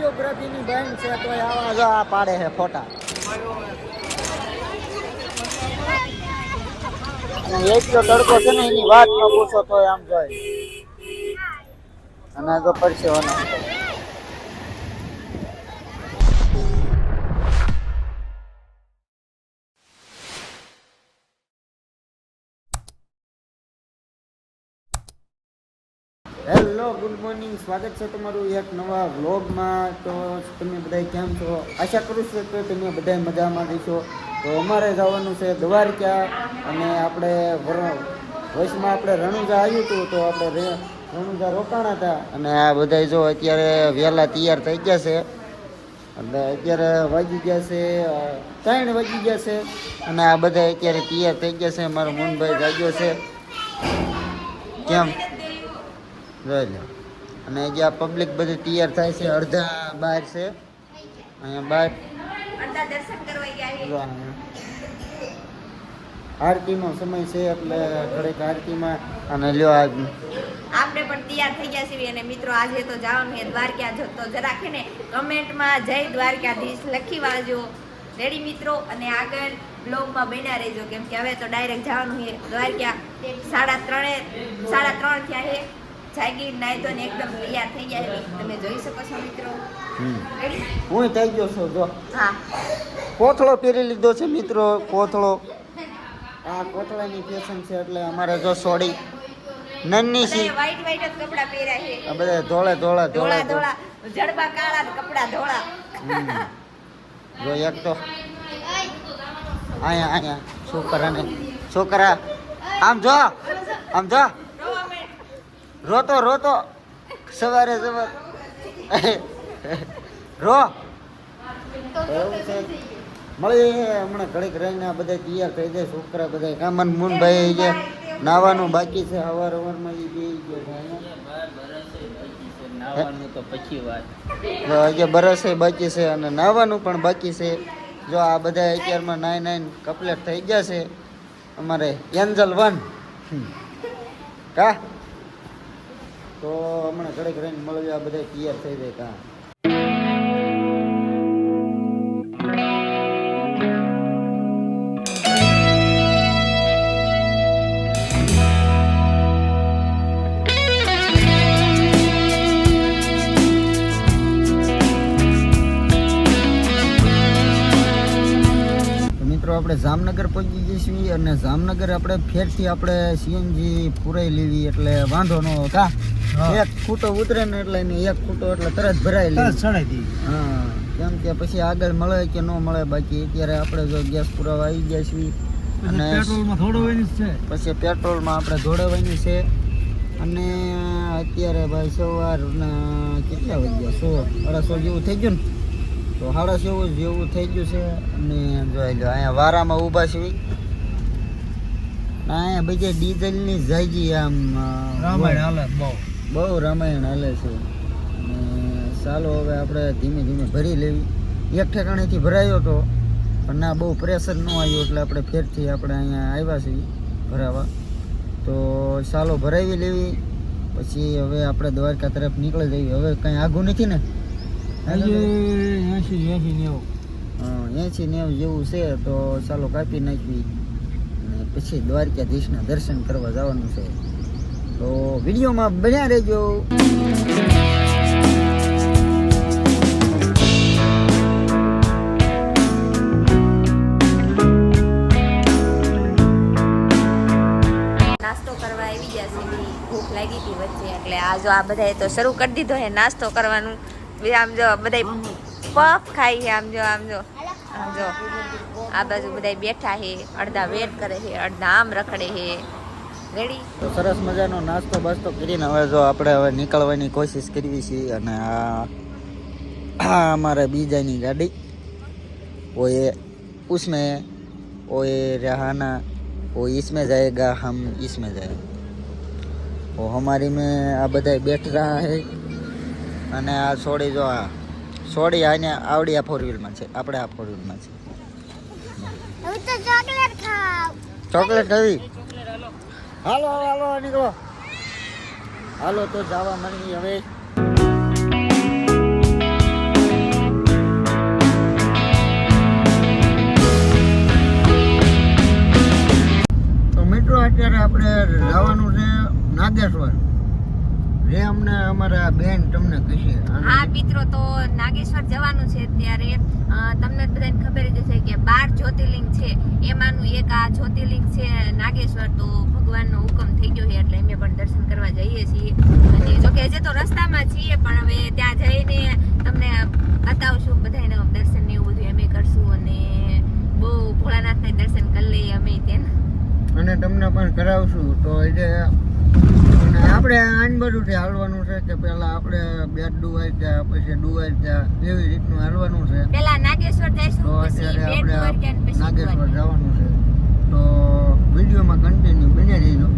વિડીયોગ્રાફીની બેન છે તો આવા જો આ પાડે છે ફોટા. અને એટલો તડકો છે ને એની વાત ન પૂછો તો આમ જોઈ. અને તો પરસેવાનો હેલો ગુડ મોર્નિંગ, સ્વાગત છે તમારું એક નવા વ્લોગમાં. તો તમે બધા કેમ છો? આશા કરું છું કે તમે બધા મજામાં રહીશો. તો અમારે જવાનું છે દ્વારકા, અને આપણે વચમાં આપણે રણુજા આવ્યું હતું તો આપણે રણુજા રોકાણા હતા. અને આ બધા જો અત્યારે વહેલા તૈયાર થઈ ગયા છે. એટલે અત્યારે વાગી ગયા છે 3 વાગી ગયા છે, અને આ બધા અત્યારે તૈયાર થઈ ગયા છે. મારો મોહનભાઈ જાગ્યો છે કેમ જોઈ લો. અને જે આ પબ્લિક બધી તૈયાર થાય છે, અડધા બહાર છે, અહીંયા બહાર દર્શન કરવા ગયા. આરતીનો સમય છે એટલે ઘડીક આરતીમાં. અને લ્યો આપણે પણ તૈયાર થઈ ગયા છીએ. અને મિત્રો આજે તો જવાનું છે દ્વારકા. તો જરાક છે ને કમેન્ટમાં જય દ્વારકાધીશ લખી વાળજો. રેડી મિત્રો? અને આગળ બ્લોગમાં બન્યા રહેજો, કેમ કે હવે તો ડાયરેક્ટ જવાનું છે દ્વારકા. 3:30 થયા છે. જાગી નાઈ તો એકદમ તૈયાર થઈ ગયા. તમે જોઈ શકો છો મિત્રો. હું થઈ ગયો છું જો. હા, કોથળો પહેરી લીધો છે મિત્રો, કોથળો. આ કોથળાની ફેશન છે એટલે અમારે જો સોડી નન્ની છે. વ્હાઈટ જ કપડા પહેર્યા છે. આ બધા ધોળા ધોળા જડબા કાળા કપડા ધોળા. જો એક તો અહીંયા છોકરા આમ જો રોતો સવારે રો એવું છે. મળી હમણાં ઘડીક રહીને આ બધા તૈયાર થઈ જાય છોકરા બધા. કામન મુનભાઈ જે નાવાનું બાકી છે, અવારમાં એ બે નાવાનું તો પછી વાત. હજી બરસે બાકી છે અને નાવાનું પણ બાકી છે. જો આ બધા અત્યારમાં 9 કમ્પ્લીટ થઈ ગયા છે. અમારે એન્જલ 1 કા તો હમણાં ઘડીક રહીને મળવી. આ બધા તૈયાર થઈ જાય કા. આપણે જામનગર પહોંચી જઈશું. અને જામનગર આપણે ફેરથી આપણે સીએનજી પુરાઈ લેવી એટલે વાંધો ન કા. એક ખૂટો ઉતરે ને એટલે એક ખૂટો એટલે તરત ભરાઈ લે. હા, કેમ કે પછી આગળ મળે કે ન મળે. બાકી અત્યારે આપણે જો ગેસ પુરાવા આવી ગયા છીએ અને પેટ્રોલમાં દોડવાની છે. પછી પેટ્રોલમાં આપણે દોડવાની છે. અને અત્યારે ભાઈ સવારના કેટલા વાગ્યા 100 જેવું થઈ ગયું ને. તો 7:30 જેવું થઈ ગયું છે. અને જોઈ લો અહીંયા વારામાં ઊભા છે. અહીંયા બીજે ડીઝલની જાયજી આમ રામાયણ હાલે, બહુ રામાયણ હાલે છે. અને ચાલો હવે આપણે ધીમે ધીમે ભરી લેવી. એક ઠેકાણેથી ભરાયો હતો પણ ના બહુ પ્રેશર ન આવ્યું એટલે આપણે ફેરથી આપણે અહીંયા આવ્યા છીએ ભરાવા. તો ચાલો ભરાવી લેવી. પછી હવે આપણે દ્વારકા તરફ નીકળી જઈએ. હવે કંઈ આઘું નથી ને? 80-90 જેવું છે. તો ચાલો કાપી નાખવી અને પછી દ્વારકાધીશના દર્શન કરવા જવાનું છે. તો વિડીયોમાં બન્યા રહેજો. નાસ્તો કરવા આવી ગયા છે. ભૂખ લાગી હતી વચ્ચે એટલે આ જો આ બધાએ તો શરૂ કરી દીધો છે નાસ્તો કરવાનું. આમ જો બધા પફ ખાઈ છે. આમ જો આ બાજુ બધા બેઠા છે. અડધા વેટ કરે છે, અડધા આમ રખડે છે. રેડી? તો સરસ મજાનો નાસ્તો બાસ્તો કરીને હવે જો આપણે હવે નીકળવાની કોશિશ કરવી છીએ. અને આ અમારા બીજાની ગાડી वो ये रहाना वो इसमें जाएगा, हम इसमें जाएगा. वो हमारी में આ બધા બેઠ रहा है. અને આ સોડી જો આ સોડી આને આવડી આ 4 વ્હીલમાં છે, આપણે આ 4 વ્હીલમાં છે. હું તો ચોકલેટ ખાવ. ચોકલેટ ખાવી? હાલો નીકળો. હાલો તો જવા માંડી હવે. તમને કહીએ. હા મિત્રો, તો નાગેશ્વર જવાનું છે ત્યારે તમને બધાને ખબર જ હશે કે 12 જ્યોતિર્લિંગ છે, એમાંનું એક આ જ્યોતિર્લિંગ છે નાગેશ્વર. તો ભગવાનનો હુકમ થઈ ગયો છે એટલે અમે પણ દર્શન કરવા જઈએ છીએ. અને જો કે હજે તો રસ્તામાં છીએ, પણ હવે ત્યાં જઈને તમને બતાવશું બધાને દર્શન ને એવું બધું અમે કરશું. અને બહુ ભોળાનાથના દર્શન કરી લઈએ અમે ત્યાં. અને તમને પણ કરાવશું. તો એટલે અને આપણે આન બધુંથી હાલવાનું છે કે પહેલા આપણે બેટ ડુવાઈ ગયા, પછી ડુવાઈ ગયા, એવી રીતનું હાલવાનું છે. પહેલા નાગેશ્વર જઈશું, તો પછી અત્યારે બેટ દ્વારકા અને આપણે પછી નાગેશ્વર જવાનું છે. તો વિડીયોમાં કન્ટિન્યુ બની રહીજો.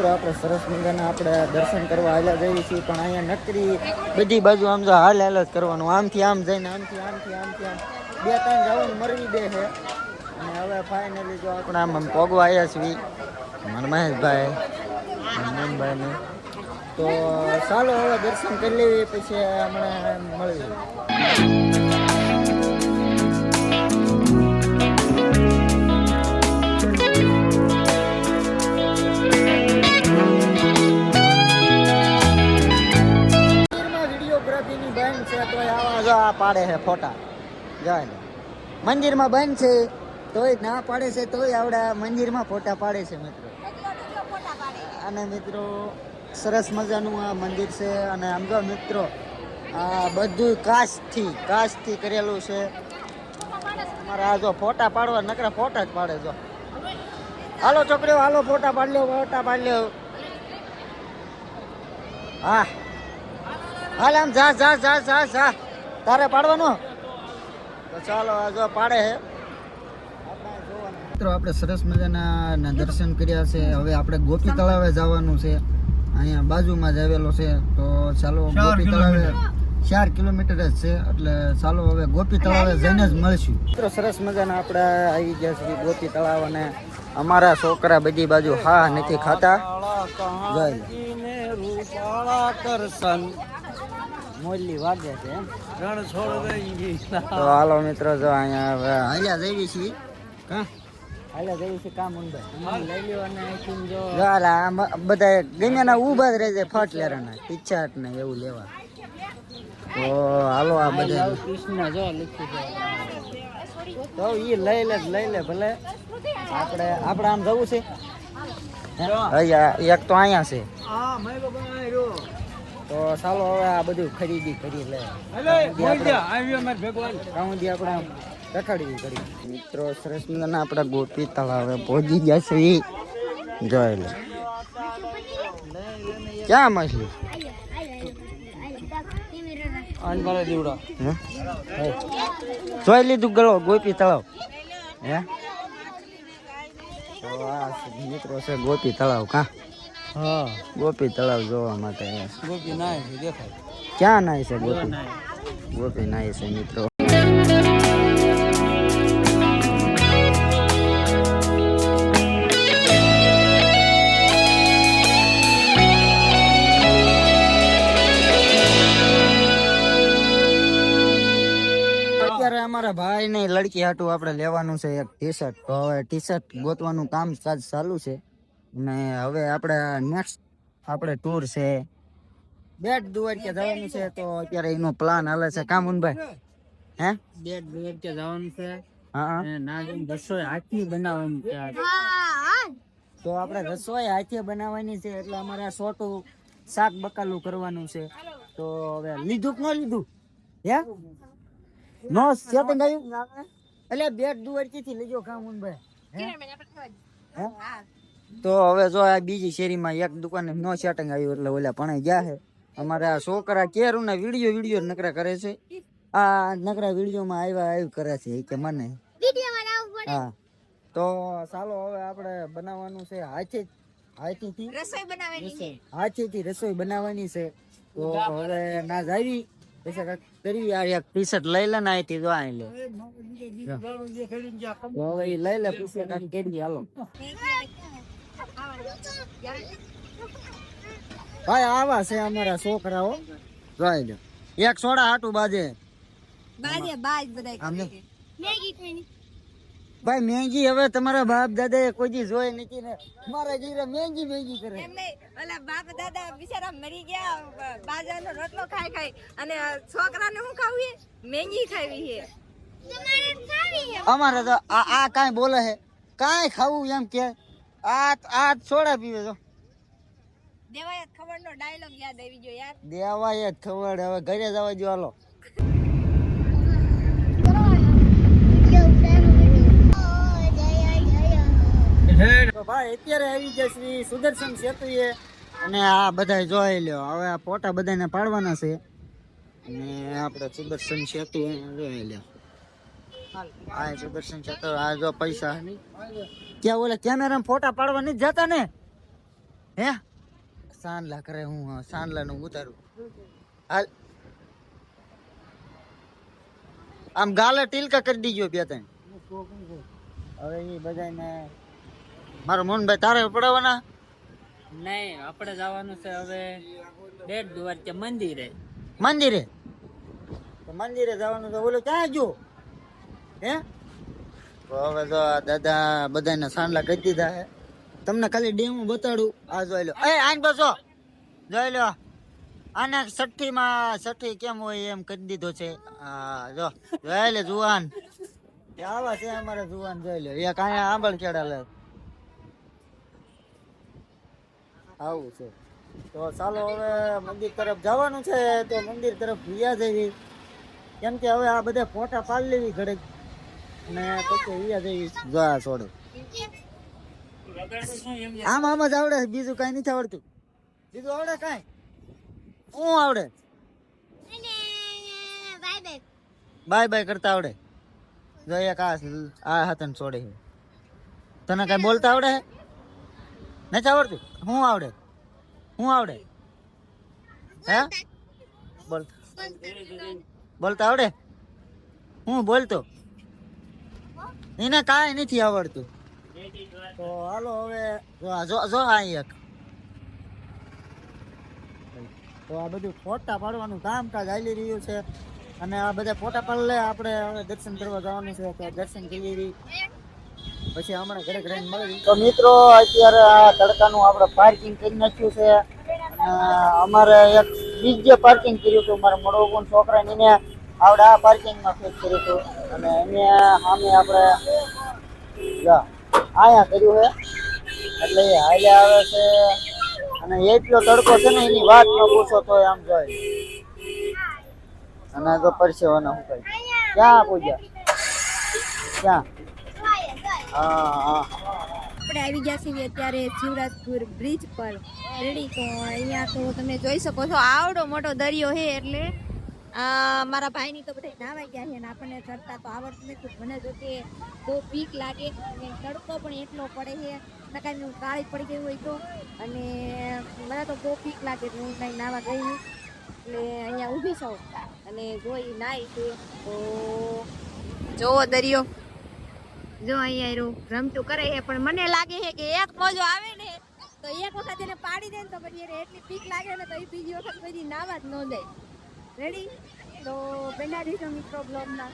આપણે સરસ મજાના આપણે દર્શન કરવા હાલ્યા જઈએ છીએ, પણ અહીંયા નકરી બધી બાજુ આમ જો હાલ જ કરવાનું, આમથી આમ જઈને આમથી આમ 2-3 જવાનું મરવી દે છે. અને હવે ફાઇનલી જો આપણે આમ પોગવા આવ્યા છીએ મારા મહેશભાઈ મનભાઈને. તો ચાલો હવે દર્શન કરી લેવી, પછી હમણાં મળીએ. પાડે છે ફોટા જાય ને મંદિરમાં બંધ છે તોય ના પાડે છે, તોય આવડા મંદિરમાં ફોટા પાડે છે મિત્રો. અને મિત્રો સરસ મજાનું આ મંદિર છે. અને આમ જો મિત્રો આ બધું કાચથી કરેલું છે. અમારા આ જો ફોટા પાડવા નકરા ફોટા જ પાડે. જો હાલો છોકરીઓ હાલો ફોટા પાડી લ્યો. હા હાલ આમ જા તારે પાડવાનું. તો ચાલો આ જો પાડે છે મિત્રો. આપણે સરસ મજાના દર્શન કર્યા છે. હવે આપણે ગોપી તળાવે જવાનું છે, અહીંયા બાજુમાં જ આવેલો છે. તો ચાલો ગોપી તળાવે 4 કિલોમીટર જ છે, એટલે ચાલો હવે ગોપી તળાવે જઈને જ મળશું મિત્રો. સરસ મજાના આપણે આવી ગયા છીએ ગોપી તળાવ. અને અમારા છોકરા બધી બાજુ હા નથી ખાતા. મોરલી વાગે છે એમ રણ છોડ દઈ. તો હાલો મિત્રો જો અહીંયા હાલ્યા જઈએ છીએ. હાલ્યા જઈએ છીએ કામ ઊંડે લઈ લ્યો. અને જો બધા ગમે ના ઉભા જ રહે છે ફટ લેરાના ટી-શર્ટ ને એવું લેવા. તો હાલો આ બધા કૃષ્ણ જો લખી દે તો ઈ લઈ લે ભલે. આપણે આમ જવું છે એક તો અહીંયા છે. તો ચાલો હવે આ બધું ખરીદી કરી લે. આપણે રખડવી કરી મિત્રો. સરસ મજાના આપણા ગોપી તળાવે પહોંચી ગયા છે. જોઈ લે ક્યાં માછલી જોઈ લીધું ગળો ગોપી તળાવ હે. તો આ મિત્રો છે ગોપી તળાવ. હા ગોપી તળાવ જોવા માટે ગોપી નાય છે. દેખાય ક્યાં નાય છે ગોપી નાય છે મિત્રો. અત્યારે અમારા ભાઈ ને લડકી હાટું આપણે લેવાનું છે એક ટી-શર્ટ. તો હવે ટી-શર્ટ ગોતવાનું કામ ચાલુ છે. ને હવે નેક્સ્ટ આપણે ટૂર છે બેટ દ્વારકા જવાનું છે. તો અત્યારે એનો પ્લાન હાલે છે કામુનભાઈ. હે બેટ દ્વારકા જવાનું છે. હા રસોઈ હાથથી બનાવવાની છે. તો આપણે રસોઈ હાથે બનાવવાની છે, એટલે અમારે સોટું શાક બકાલું કરવાનું છે. તો હવે લીધું કે ન લીધું હે નો સેટિંગ આવ્યું એટલે બેટ દ્વારકા થી લેજો કામુનભાઈ. તો હવે જો આ બીજી શેરીમાં એક દુકાને નો સેટિંગ આવ્યું એટલે ઓલા પણ ગયા છે. અમારે આ છોકરા કેરું ના વિડીયો નકરા કરે છે. આ નકરા વિડીયોમાં આવ્યા કરે છે કે મને. હા તો ચાલો હવે આપણે બનાવવાનું છે હાથેથી રસોઈ બનાવવાની છે. તો હવે ના જાવી પછી કરવી. આ એક ટી-શર્ટ લઈ લે ને અહીંથી જો અહીં લે. તો હવે લઈ લે પછી કાંઈક કરી હાલો. ભાઈ આવા છે અમારા છોકરાઓ જોઈ લો. એક સોડા હાટું બાજે બાજે બાજ બધાય આમ જો. કરે છે. મેગી ખાવાની. ભાઈ મેંગી હવે તમારા બાપ દાદા કોઈ દી જોઈ નથી ને મારા જીરા મેંગી મેંગી કરે એમ નહીં, ઓલા બાપ દાદા બિચારા મરી ગયા બાજરાનો રોટલો ખાઈ ખાઈ અને છોકરાને શું ખાવું છે? મેગી ખાવી છે. અમારે તો આ કાંઈ બોલે છે કાંઈ ખાવું એમ કે આ સોડા પીવે તો દેવાયત ખબરનો ડાયલોગ યાદ આવી ગયો યાર. દેવાય જ ખબર હવે ઘરે જવા જો હાલો તો ભાઈ અત્યારે આવી ગયા શ્રી સુદર્શન સેતુએ અને આ બધા જોઈ લ્યો હવે આ ફોટા બધાને પાડવાના છે અને આપણે સુદર્શન સેતુ જોઈ લ્યો આ સુદર્શન સેતુ આ જો પૈસા ક્યાં ઓલા કેમેરામાં ફોટા પાડવા નથી જતા ને હે સાંડલા કરે હું સાંડલા નું ઉતારું હાલ આમ ગાલે ટીલકા કરી દીજો બે ત્રણ હવે એ બધાને મારો મોહનભાઈ તારે પડાવવાના નહીં આપણે જવાનું છે હવે બેટ દ્વારકા મંદિરે. મંદિરે તો મંદિરે જવાનું તો બોલો ક્યાં જો હે તો હવે તો આ દાદા બધાને સાંડલા કરી દીધા હે તમને ખાલી ડેમો બતાડું આ જોઈ લો એ આન બસો જોઈ લો આને છઠ્ઠી કેમ હોય એમ કરી દીધો છે હા જો જોઈ લે જુવાન આવા છે અમારા જુવાન જોઈ લો એક અહીંયા આંબળ કેળા લે આવું છે તો ચાલો હવે મંદિર તરફ જવાનું છે તો મંદિર તરફ વિયા જઈએ કેમ કે હવે આ બધા ફોટા પાડી લેવી ઘડે ને પછી વિયા જઈએ જો આ છોડે આમ જ આવડે બીજું કઈ નથી આવડતું બીજું આવડે કઈ શું આવડે બાય બાય કરતા આવડે જો એક આ હાથન છોડે તને કઈ બોલતા આવડે નથી આવડતું શું આવડે હે બોલતા આવડે હું બોલતો એને કાંઈ નથી આવડતું તો હાલો હવે જો આ એક તો આ બધું ફોટા પાડવાનું કામકાજ ચાલી રહ્યું છે અને આ બધા ફોટા પાડી લે આપણે હવે દર્શન કરવા જવાનું છે તો દર્શન કરી પછી હમણાં ઘરે ઘરે મળી તો મિત્રો અત્યારે આ તડકાનું આપણે પાર્કિંગ કરી નાખ્યું છે અને અમારે એક બીજે પાર્કિંગ કર્યું હતું મારા મોડોગુણ છોકરાને એને આવડે આ પાર્કિંગમાં ફિટ કર્યું હતું અને એને સામે આપણે અહીંયા કર્યું છે એટલે એ હાલે આવે છે અને એટલો તડકો છે ને એની વાત ન પૂછો તો આમ જોઈ અને તો પરસેવાનો હું કઈ ક્યાં પૂજ્યા ક્યાં આપણે આવી ગયા છીએ અત્યારે શિવરાજપુર બ્રિજ પર રેડી તો અહીંયા તો તમે જોઈ શકો છો આવડો મોટો દરિયો છે એટલે મારા ભાઈની તો બધા નાવા ગયા છે અને આપણને ચડતા તો આવડતું નથી મને જો કે બહુ બીક લાગે અને તડકો પણ એટલો પડે છે નકાઈ હું કાળી પડી ગઈ હોય તો અને મને તો બહુ બીક લાગે એટલે હું કાંઈ નાવા ગઈ નહીં એટલે અહીંયા ઊભી છું અને જોઈ નાઈ છે તો જોવો દરિયો જો અહીંયા રમતું કરે છે પણ મને લાગે છે કે એક મોજો આવે ને તો એક વખત એને પાડી દે ને તો પછી એને એટલી બીક લાગે ને તો એ બીજી વખત પછી નાવા જ ન જાય રેડી તો બેના દીધો મિત્રો બ્લોગના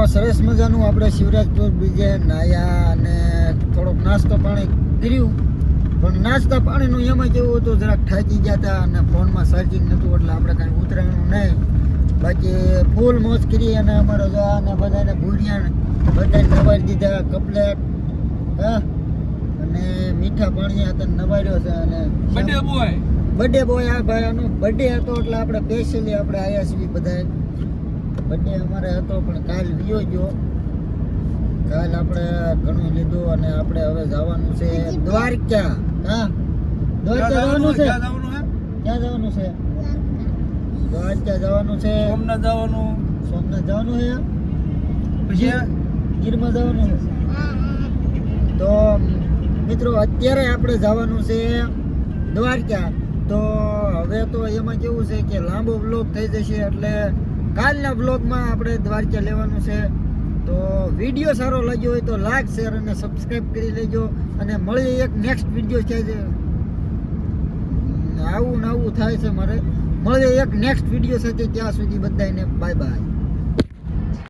સરસ મજાનું આપણે શિવરાજપુર બીજે નાયા અને થોડોક નાસ્તો પાણી કર્યું પણ નાસ્તા પાણીનું એમાં કેવું હતું જરાક થાકી ગયા હતા અને ફોનમાં ચાર્જિંગ નહોતું એટલે આપણે કાંઈ ઉતરાણું નહીં બાકી ફૂલ મોજ કરી અને અમારો જો અને બધાને ભૂરિયા બધાને નવારી દીધા કપલેટ હા અને મીઠા પાણી હતા નવાર્યો છે અને બર્થડે બોય આ ભાઈનો બર્થડે હતો એટલે આપણે સ્પેશિયલી આપણે આવ્યા છીએ બધાએ. બર્થડે અમારે હતો પણ કાલ વિયો ગયો. કાલ આપણે ઘણું લીધું અને આપણે હવે જવાનું છે દ્વારકા. હા દ્વારકા જવાનું છે. ક્યાં જવાનું છે? દ્વારકા જવાનું છે. સોમનાથ જવાનું. સોમનાથ જવાનું છે. પછી ગીરમાં જવાનું છે. તો મિત્રો અત્યારે આપણે જવાનું છે દ્વારકા. તો હવે તો એમાં કેવું છે કે લાંબો વ્લોગ થઈ જશે એટલે કાલના વ્લોગમાં આપણે દ્વારકા લેવાનું છે. તો વિડીયો સારો લાગ્યો હોય તો લાઈક શેર અને સબસ્ક્રાઈબ કરી લેજો. અને મળીએ એક નેક્સ્ટ વિડીયો છે જે આવું ને આવું થાય છે મારે. મળીએ એક નેક્સ્ટ વિડીયો સાથે. ત્યાં સુધી બધાને બાય બાય.